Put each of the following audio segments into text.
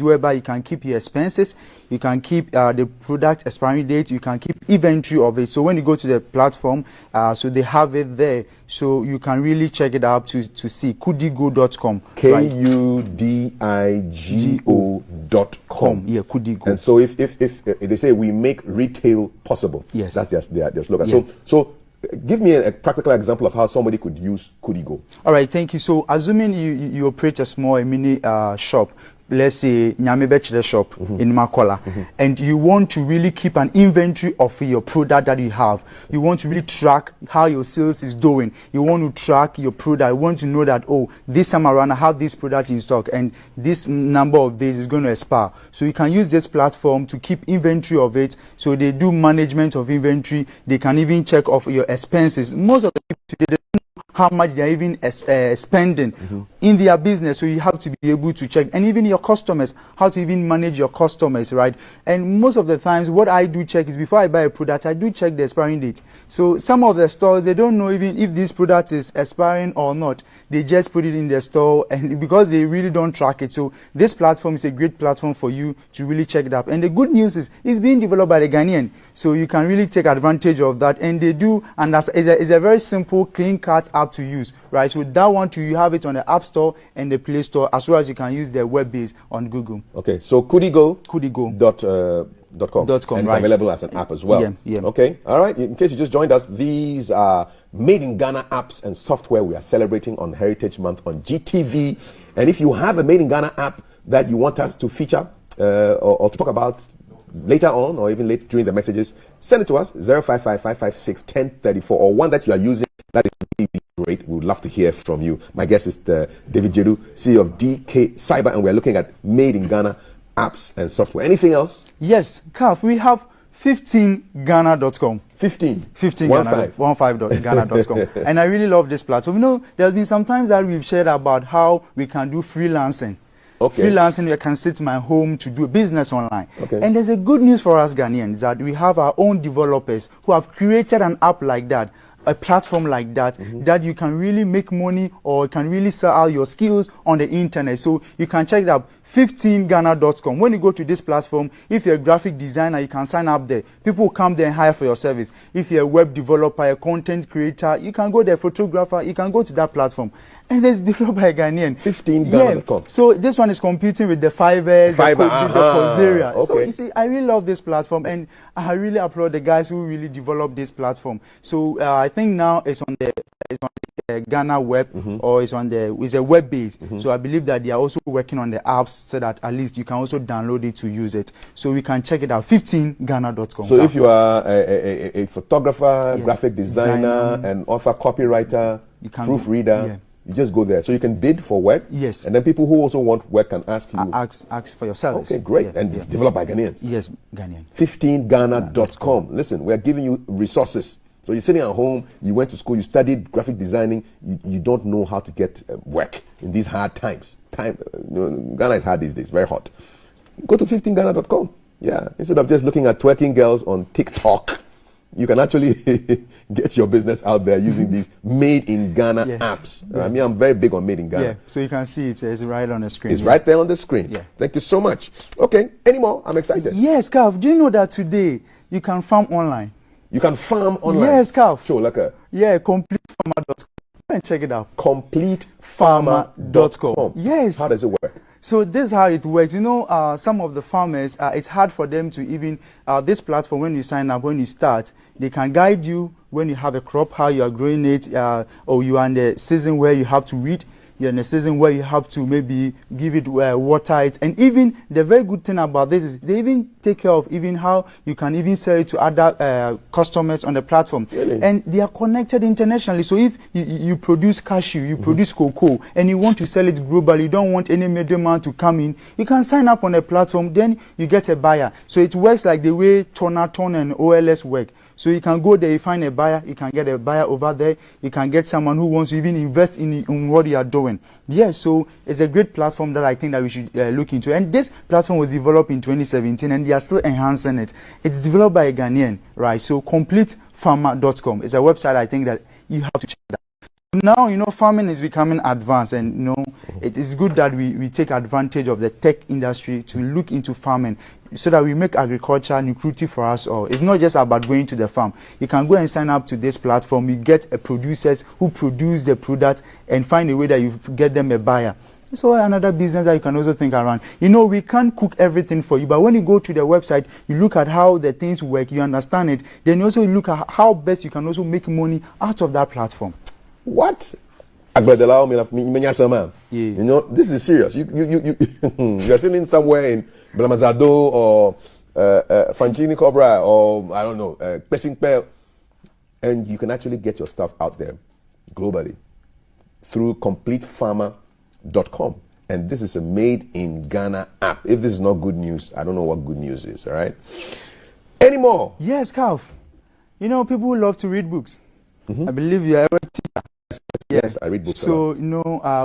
whereby you can keep your expenses, you can keep the product expiry date, you can keep inventory of it. So when you go to the platform, so they have it there, so you can really check it out to see kudigo.com. KUDIGO.com. Yeah, Kudigo. And so if they say we make retail possible, yes, that's their slogan. Yeah. So give me a practical example of how somebody could use Kudigo. All right, thank you. So assuming you operate a small mini shop, let's say Nyamebechile shop in Makola, and you want to really keep an inventory of your product that you have. You want to really track how your sales is doing. You want to track your product. You want to know that, oh, this time around I have this product in stock and this number of days is going to expire. So you can use this platform to keep inventory of it. So they do management of inventory. They can even check off your expenses. Most of the people today, they don't know how much they're even spending in their business, so you have to be able to check. And even your customers, how to even manage your customers, right? And most of the times what I do check is, before I buy a product, I do check the expiring date. So some of the stores, they don't know even if this product is expiring or not. They just put it in their store, and because they really don't track it. So this platform is a great platform for you to really check it up. And the good news is it's being developed by the Ghanaian, so you can really take advantage of that. And they do, and that's it's a very simple, clean cut app to use, right? So that one too, you have it on the App Store and the Play Store, as well as you can use their web base on Google. Okay, so Kudigo. .com, and it's right, available as an app as well. Yeah. Okay, all right. In case you just joined us, these are made in Ghana apps and software we are celebrating on Heritage Month on GTV. And if you have a made in Ghana app that you want us to feature or to talk about later on, or even late during the messages, send it to us 05555561034, or one that you are using that is really great. We would love to hear from you. My guest is David Jedu, CEO of DK Cyber, and we're looking at made in Ghana apps and software. Anything else? Yes, Kaf, we have 15ghana.com. 15 Ghana.com. And I really love this platform. You know, there's been some times that we've shared about how we can do freelancing. Okay. Freelancing, I can sit in my home to do business online. Okay. And there's a good news for us Ghanaians, that we have our own developers who have created an app like that, a platform like that, that you can really make money or can really sell out your skills on the internet. So you can check it out, 15ghana.com. When you go to this platform, if you're a graphic designer, you can sign up there. People will come there and hire for your service. If you're a web developer, a content creator, you can go there, photographer, you can go to that platform. And it's developed by a Ghanaian. 15ghana.com. Yeah. So this one is competing with the Fivers, the Coursera. Okay. So you see, I really love this platform, and I really applaud the guys who really developed this platform. So I think now it's on the Ghana web, or it's a web base. So I believe that they are also working on the apps, so that at least you can also download it to use it. So we can check it out, 15ghana.com. So if you are a photographer, graphic designer, and author, copywriter, proofreader, you just go there. So you can bid for work. Yes. And then people who also want work can ask you. Ask for your service. Okay, great. And it's developed by Ghanaians. Yes, Ghanaian. 15ghana.com. Listen, we're giving you resources. So you're sitting at home, you went to school, you studied graphic designing, you don't know how to get work in these hard times. Ghana is hard these days, very hot. Go to 15ghana.com. Yeah, instead of just looking at twerking girls on TikTok, you can actually get your business out there using these made in Ghana apps. I mean, I'm very big on made in Ghana. Yeah, so you can see it's right on the screen. It's right there on the screen. Yeah. Thank you so much. Okay, any more? I'm excited. Yes, Calv, do you know that today you can farm online? You can farm online? Yes, Calv. Sure, like completefarmer.com. Go and check it out. Completefarmer.com. Yes. How does it work? So this is how it works. You know, some of the farmers, it's hard for them to even, this platform, when you sign up, when you start, they can guide you when you have a crop, how you are growing it, or you are in the season where you have to weed. You're in a season where you have to maybe give it water it. And even the very good thing about this is they even take care of even how you can even sell it to other customers on the platform. Really? And they are connected internationally. So if you produce cashew, you produce cocoa, and you want to sell it globally, you don't want any middleman to come in, you can sign up on a platform, then you get a buyer. So it works like the way Tonaton and OLS work. So you can go there, you find a buyer, you can get a buyer over there, you can get someone who wants to even invest in what you are doing. Yes, so it's a great platform that I think that we should look into. And this platform was developed in 2017, and they are still enhancing it. It's developed by a Ghanaian, right? So completefarmer.com is a website I think that you have to check out. Now, farming is becoming advanced, and, it is good that we take advantage of the tech industry to look into farming so that we make agriculture lucrative for us all. It's not just about going to the farm. You can go and sign up to this platform. You get producers who produce the product and find a way that you get them a buyer. So another business that you can also think around. We can't cook everything for you, but when you go to the website, you look at how the things work, you understand it, then you also look at how best you can also make money out of that platform. What? Yeah. This is serious. You're sitting somewhere in Blamazado or Fanchini Cobra or I don't know, Pesingpel, and you can actually get your stuff out there globally through CompleteFarmer.com. And this is a made in Ghana app. If this is not good news, I don't know what good news is. All right. Any more? Yes, Calf. People who love to read books. I believe you are a teacher. Yes, I read books. So,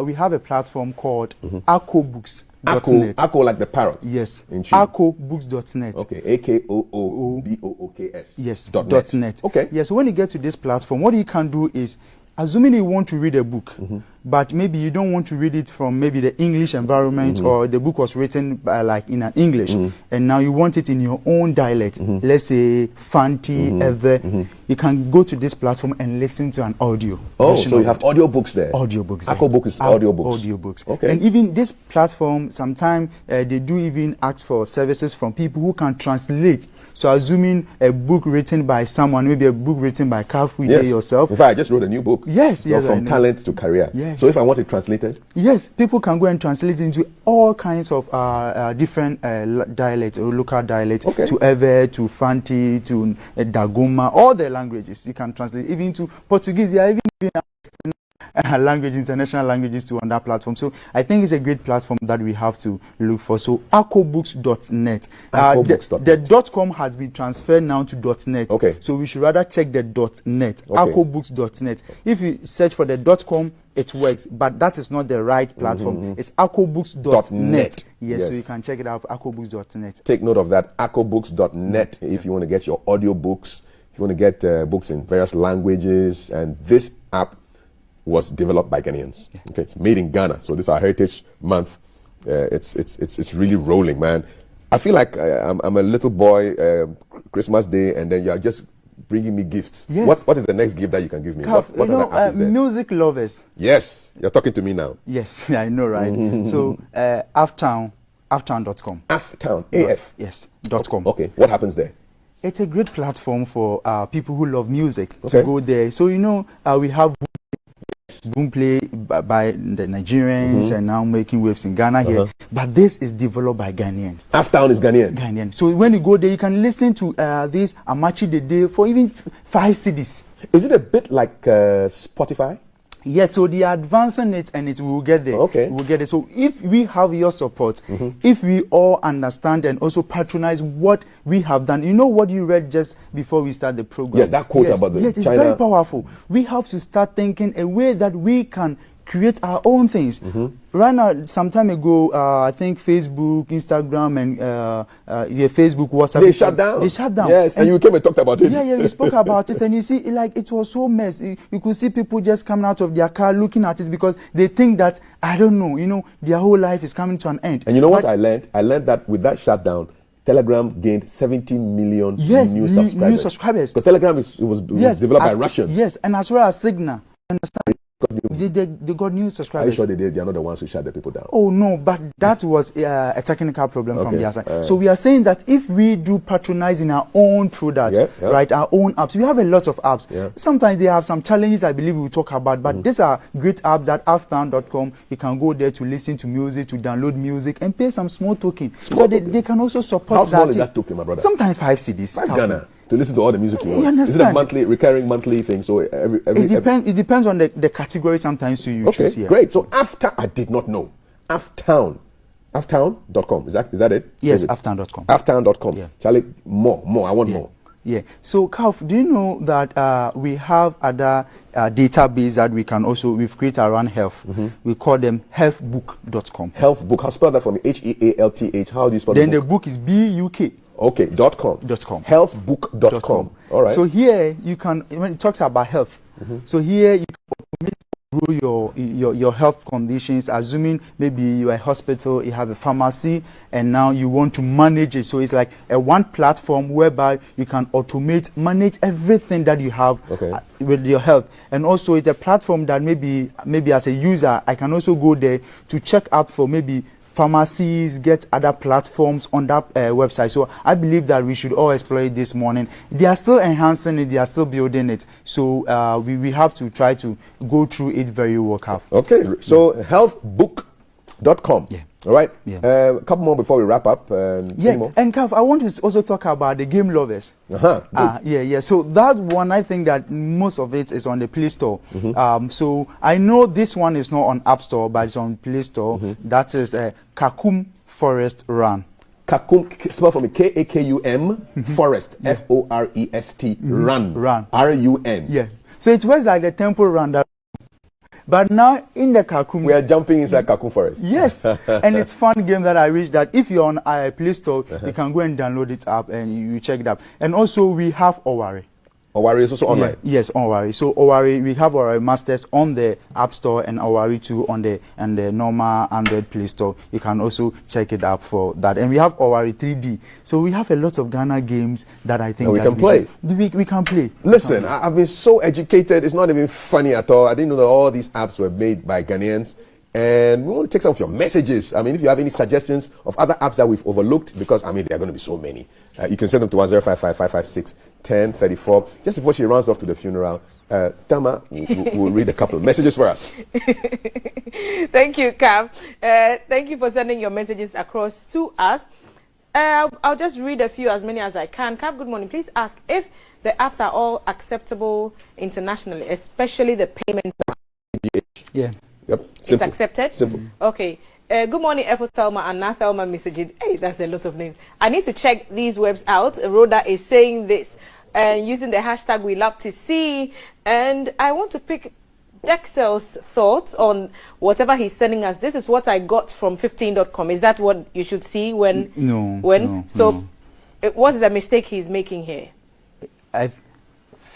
we have a platform called AkoBooks.net. Ako like the parrot. Yes. AkoBooks.net. Okay. AKOOBOOKS. Yes. .net. Okay. Yeah. So when you get to this platform, what you can do is, assuming you want to read a book, but maybe you don't want to read it from maybe the English environment, or the book was written by, like in an English, and now you want it in your own dialect, let's say Fanti, Ever, you can go to this platform and listen to an audio. Oh, so you have audiobooks there? Audiobooks. AkoBook is audiobooks. Audiobooks. Okay. And even this platform, sometimes they do even ask for services from people who can translate. So assuming a book written by someone, maybe a book written by Kafu yourself. In fact, I just wrote a new book. Yes. From talent to career. Yes. So if I want it translated? Yes, people can go and translate into all kinds of different dialects or local dialects, to Ewe, to Fanti, to Dagoma, all the languages. You can translate even to Portuguese. They are even language, international languages too on that platform. So I think it's a great platform that we have to look for. So AkoBooks.net. The .com has been transferred now to .net. Okay. So we should rather check the .net. Okay. AkoBooks.net. If you search for the .com, it works, but that is not the right platform. It's AkoBooks.net. Yes, so you can check it out, AkoBooks.net. Take note of that, AkoBooks.net, if you want to get your audio books, if you want to get books in various languages. And this app was developed by Ghanaians. Okay, it's made in Ghana. So this is our Heritage Month. It's really rolling, man. I feel like I'm a little boy, Christmas Day, and then you're just bringing me gifts. Yes. What is the next gift that you can give me? What other app is there? Music lovers. Yes, you're talking to me now. Yes, I know, right? So Aftown.com. Aftown, AF. Yes, .com. Okay, what happens there? It's a great platform for people who love music to go there. So we have Boomplay by the Nigerians and now making waves in Ghana here. But this is developed by Ghanaians. Aftown is Ghanaian. Ghanaian. So when you go there, you can listen to this Amachi Dede for even 5 CDs. Is it a bit like Spotify? Yes, so they are advancing it and it will get there. Okay. We'll get it. So if we have your support, if we all understand and also patronize what we have done, what you read just before we start the program? Yes, that quote about the Yes, it's China. very powerful. We have to start thinking a way that we can create our own things. Right now, some time ago, I think Facebook, Instagram, and Facebook, WhatsApp. They shut down. They shut down. Yes, and you came and talked about it. Yeah, we spoke about it, and you see, like, it was so messy. You could see people just coming out of their car looking at it because they think that, I don't know, their whole life is coming to an end. And you know what I learned? I learned that with that shutdown, Telegram gained 17 million new subscribers. Because Telegram was developed by Russians. Yes, and as well as Signal. Understand? They got new subscribers. Are you sure they are not the ones who shut the people down? Oh no, but that was a technical problem from their side. So we are saying that if we do patronizing our own products, right, our own apps, we have a lot of apps. Sometimes they have some challenges, I believe we'll talk about, but these are great apps that Aftown.com, you can go there to listen to music, to download music, and pay some small token. They can also support. How small is that token, my brother? Sometimes 5 CDs. 5 Ghana. To listen to all the music you want. Understand? Is it a recurring monthly thing? So it depends on the category sometimes you choose here. Great. So after I did not know. Aftown. Aftown.com. Is that it? Yes, Aftown.com. Aftown.com. Yeah. Charlie, more. I want more. Yeah. So Kalf, do you know that we have other database that we've created around health. We call them healthbook.com. Healthbook. How spell that for me? HEALTH. How do you spell Then the book? The book is BUK. Okay, .com. Healthbook.com. All right. So here you can, when it talks about health, so here you can rule your health conditions, assuming maybe you're a hospital, you have a pharmacy, and now you want to manage it. So it's like a one platform whereby you can manage everything that you have with your health. And also it's a platform that maybe as a user, I can also go there to check up for maybe pharmacies, get other platforms on that website. So I believe that we should all explore it this morning. They are still enhancing it, they are still building it. So we have to try to go through it very well. Okay, so healthbook.com. Yeah. All right. Yeah. A couple more before we wrap up. And Kav, I want to also talk about the game lovers. So that one, I think that most of it is on the Play Store. So I know this one is not on App Store, but it's on Play Store. That is Kakum Forest Run. Kakum, spelled for me, K-A-K-U-M, Forest, F-O-R-E-S-T, Run, R-U-N. Yeah. So it was like the temple run that. But now in the Kakum, we are jumping inside Kakum Forest. Yes, and it's fun game that I wish that if you're on Play Store, you can go and download it up and you check it out. And also we have Owari. Owari is also online? Yes, Owari. So Owari, we have Owari Masters on the App Store and Owari 2 on the normal Android Play Store. You can also check it out for that. And we have Owari 3D. So we have a lot of Ghana games that I think we can play. We can play. Listen, I've been so educated. It's not even funny at all. I didn't know that all these apps were made by Ghanaians. And we want to take some of your messages. I mean, if you have any suggestions of other apps that we've overlooked, because, I mean, there are going to be so many. You can send them to 1055-556-1034. Just before she runs off to the funeral, Tama will read a couple of messages for us. Thank you, Kav. Thank you for sending your messages across to us. I'll just read a few, as many as I can. Kav, good morning. Please ask if the apps are all acceptable internationally, especially the payment. Yeah. Yep. Simple. It's accepted? Simple. Okay. Good morning, Efo Thelma and Nathelma Messaging. Hey, that's a lot of names. I need to check these webs out. Rhoda is saying this using the hashtag we love to see. And I want to pick Dexel's thoughts on whatever he's sending us. This is what I got from 15.com. Is that what you should see when? No. What is the mistake he's making here?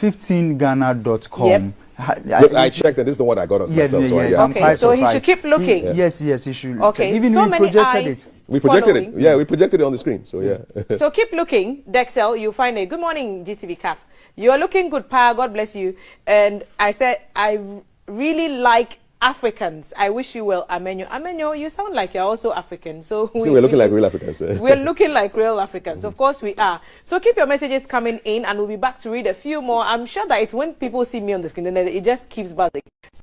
15ghana.com. Yep. I checked and this is the one I got on myself. Okay, so he should keep looking. Yes, he should. Okay, even so we many projected eyes it. We projected it. Yeah, we projected it on the screen. So yeah. So keep looking, Dexel. You'll find it. Good morning, GTV CAF. You're looking good, Pa. God bless you. And I said I really like Africans. I wish you well, Amenyo. Amenyo, you sound like you're also African. So we're looking like real Africans. We're looking like real Africans. Of course we are. So keep your messages coming in and we'll be back to read a few more. I'm sure that it's when people see me on the screen, then it just keeps buzzing. So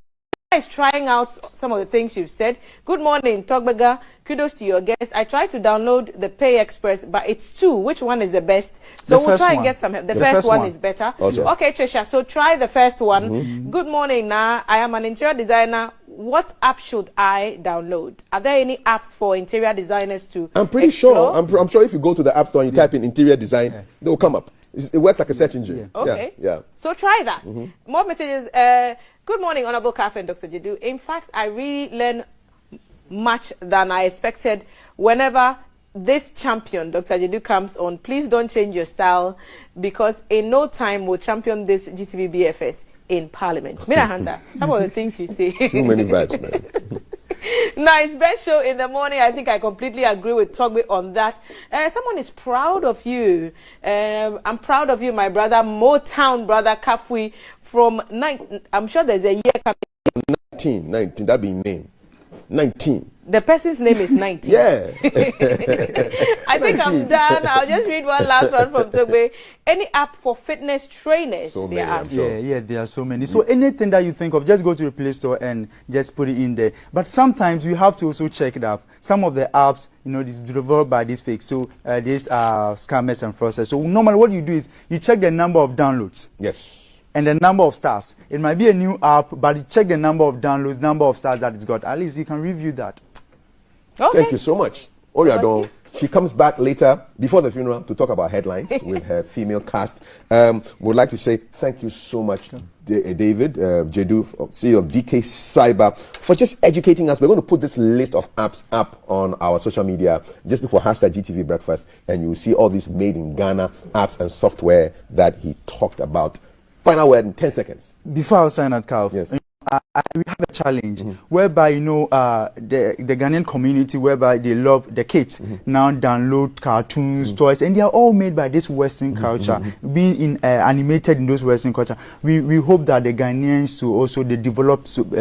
guys, trying out some of the things you've said. Good morning, Togbega. Kudos to your guest. I tried to download the Pay Express, but it's two. Which one is the best? So we'll try and get some help. The first one is better. Awesome. Okay, Trisha. So try the first one. Good morning, Na. I am an interior designer. What app should I download? Are there any apps for interior designers to I'm pretty explore? sure. I'm sure if you go to the App Store and you type in interior design, they will come up. It works like a search engine. Okay. Yeah. So try that. More messages. Good morning, Honorable Kaf and Dr. Jedu. In fact, I really learn much than I expected whenever this champion, Dr. Jedu, comes on. Please don't change your style because in no time we'll champion this GTV BFS in Parliament. Mina Hunter, some of the things you say. Too many vibes, man. Nice, best show in the morning. I think I completely agree with Togbe on that. Someone is proud of you. I'm proud of you, my brother, Motown brother Kafui from 9. I'm sure there's a year coming. 19, that be name. 19. The person's name is 19. Yeah. I think I'm done. I'll just read one last one from Togbe. Any app for fitness trainers? So many, I'm sure. Yeah, there are so many. So anything that you think of, just go to the Play Store and just put it in there. But sometimes you have to also check it out. Some of the apps, is developed by these fakes. So these are scammers and fraudsters. So normally what you do is you check the number of downloads. Yes. And the number of stars. It might be a new app, but you check the number of downloads, number of stars that it's got. At least you can review that. Okay. Thank you so much. Oriadon, she comes back later, before the funeral, to talk about headlines with her female cast. Would like to say thank you so much, David, Jedu, CEO of DK Cyber, for just educating us. We're going to put this list of apps up on our social media. Just look for hashtag GTV Breakfast, and you will see all these made in Ghana apps and software that he talked about. Final word in 10 seconds. Before I sign out, Carl, yes. we have a challenge whereby the Ghanaian community, whereby they love the kids now download cartoons, toys, and they are all made by this Western culture, being animated in those Western culture. We hope that the Ghanaians to also they develop